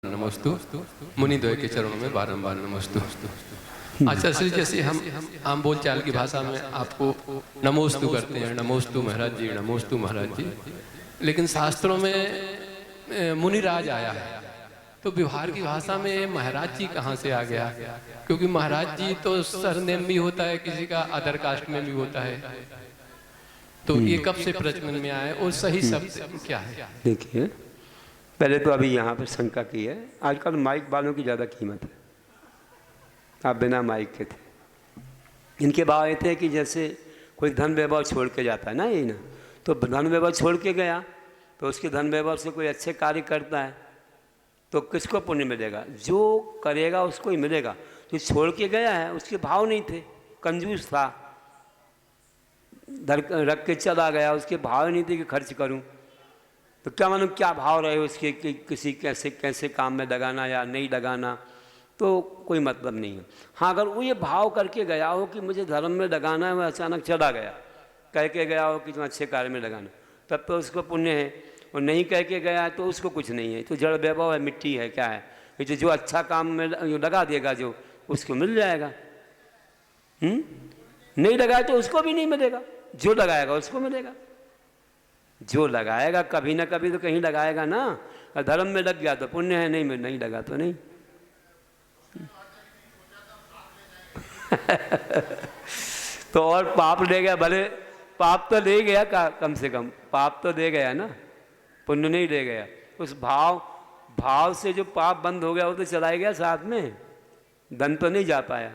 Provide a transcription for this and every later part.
नमस्तु। मुनिद्वय के चरणों में बारंबार नमस्तु। अच्छा, जैसे हम आम बोलचाल की भाषा में आपको नमोस्तु करते हैं, नमोस्तु महाराज जी, नमोस्तु महाराज जी, लेकिन शास्त्रों में मुनिराज आया है, तो व्यवहार की भाषा में महाराज जी कहाँ से आ गया? क्योंकि महाराज जी तो सरनेम भी होता है, किसी का अदर कास्ट में भी होता है, तो ये कब से प्रचलन में आया और सही शब्द क्या है? देखिए, पहले तो अभी यहाँ पर शंका की है, आजकल माइक वालों की ज़्यादा कीमत है। आप बिना माइक के थे, इनके भाव ये थे कि जैसे कोई धन वैभव छोड़ के जाता है ना, यही ना, तो धन वैभव छोड़ के गया तो उसके धन वैभव से कोई अच्छे कार्य करता है तो किसको पुण्य मिलेगा? जो करेगा उसको ही मिलेगा। जो छोड़ के गया है उसके भाव नहीं थे, कंजूस था, रख के चला गया, उसके भाव नहीं थे कि खर्च करूं, तो क्या मालूम क्या भाव रहे उसके कि किसी कैसे कैसे काम में लगाना या नहीं लगाना, तो कोई मतलब नहीं है। हाँ, अगर वो ये भाव करके गया हो कि मुझे धर्म में लगाना है, वह अचानक चला गया, कह के गया हो कि तुम अच्छे कार्य में लगाना, तब तो उसको पुण्य है, और नहीं कह के गया है तो उसको कुछ नहीं है, तो जड़ वैभव है, मिट्टी है, क्या है, जो अच्छा काम में लगा देगा जो उसको मिल जाएगा। नहीं लगाया तो उसको भी नहीं मिलेगा, जो लगाएगा उसको मिलेगा। जो लगाएगा कभी ना कभी तो कहीं लगाएगा ना, धर्म में लग गया तो पुण्य है, नहीं लगा तो नहीं। तो और पाप ले गया, भले पाप तो ले गया, कम से कम पाप तो दे गया ना, पुण्य नहीं ले गया। उस भाव से जो पाप बंद हो गया वो तो चला गया साथ में, धन तो नहीं जा पाया।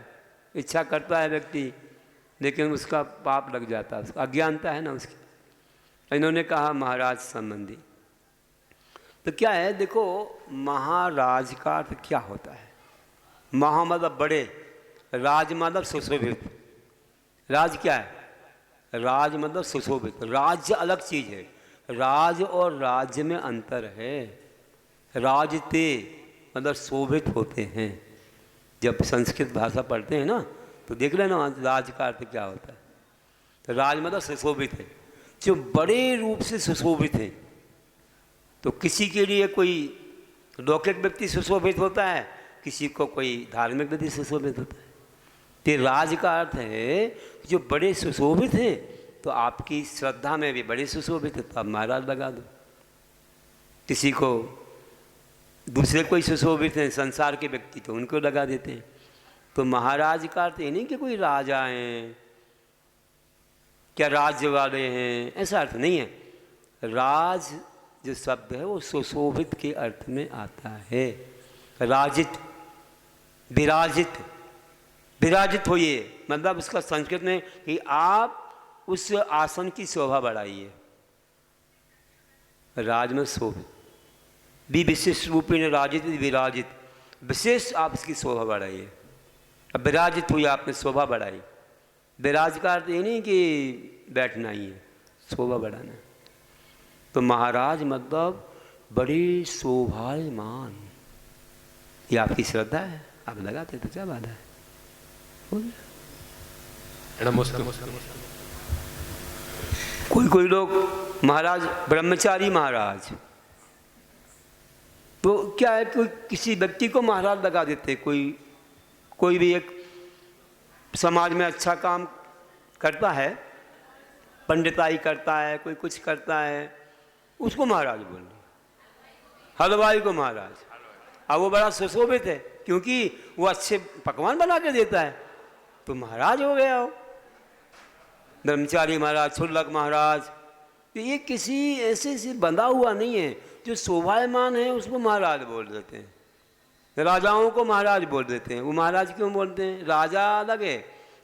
इच्छा करता है व्यक्ति लेकिन उसका पाप लग जाता है, उसका अज्ञानता है ना उसकी। इन्होंने कहा महाराज संबंधी, तो क्या है, देखो महाराज का अर्थ क्या होता है? महा मतलब बड़े, राज मतलब सुशोभित। राज क्या है? राज मतलब सुशोभित। राज्य अलग चीज है, राज और राज्य में अंतर है। राजते मतलब शोभित होते हैं। जब संस्कृत भाषा पढ़ते हैं ना तो देख लेना राज का अर्थ क्या होता है। तो राज मतलब सुशोभित है, जो बड़े रूप से सुशोभित हैं। तो किसी के लिए कोई लौकिक व्यक्ति सुशोभित होता है, किसी को कोई धार्मिक व्यक्ति सुशोभित होता है। तो राज का अर्थ है जो बड़े सुशोभित हैं, तो आपकी श्रद्धा में भी बड़े सुशोभित है, तो आप महाराज लगा दो। किसी को दूसरे कोई सुशोभित हैं संसार के व्यक्ति, तो उनको लगा देते हैं। तो महाराज का अर्थ ये नहीं कि कोई राजा हैं, क्या राज्य वाले हैं, ऐसा अर्थ नहीं है। राज जो शब्द है वो सुशोभित के अर्थ में आता है। राजित, विराजित, विराजित होइए, मतलब उसका संस्कृत में कि आप उस आसन की शोभा बढ़ाइए। राज में शोभित, भी विशिष्ट रूप में राजित विराजित, विशेष आप इसकी शोभा बढ़ाइए। अब विराजित हुई, आपने शोभा बढ़ाई। विराज का अर्थ ये नहीं कि बैठना ही है, शोभा बढ़ाना। तो महाराज मतलब बड़ी शोभायमान, ये आपकी श्रद्धा है, आप लगाते तो क्या बाधा है। कोई लोग महाराज ब्रह्मचारी महाराज, तो क्या है, कोई किसी व्यक्ति को महाराज लगा देते। कोई भी एक समाज में अच्छा काम करता है, पंडिताई करता है, कोई कुछ करता है, उसको महाराज बोल रहे। हलवाई को महाराज, अब वो बड़ा सुशोभित है क्योंकि वो अच्छे पकवान बना के देता है, तो महाराज हो गया हो। ब्रह्मचारी महाराज, छुल्लक महाराज, तो ये किसी ऐसे से बंधा हुआ नहीं है। जो शोभायमान है उसको महाराज बोल देते हैं। राजाओं को महाराज बोल देते हैं। वो महाराज क्यों बोलते हैं? राजा अलग है,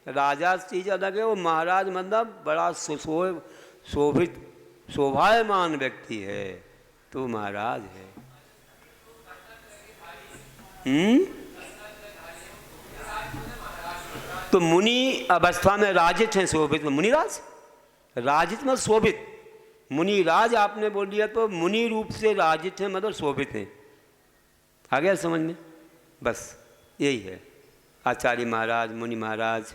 राजा चीज अलग है, वो महाराज मतलब बड़ा शोभित शोभायमान व्यक्ति है, तो महाराज है। तो मुनि अवस्था में राजित हैं, शोभित में मुनिराज। राजित मतलब शोभित, मुनिराज आपने बोल दिया तो मुनि रूप से राजित है मतलब शोभित है। आ गया समझ में? बस यही है आचार्य महाराज, मुनि महाराज,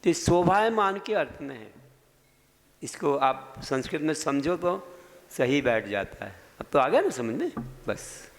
तो शोभायमान के अर्थ में है। इसको आप संस्कृत में समझो तो सही बैठ जाता है। अब तो आ गया ना समझ में? बस।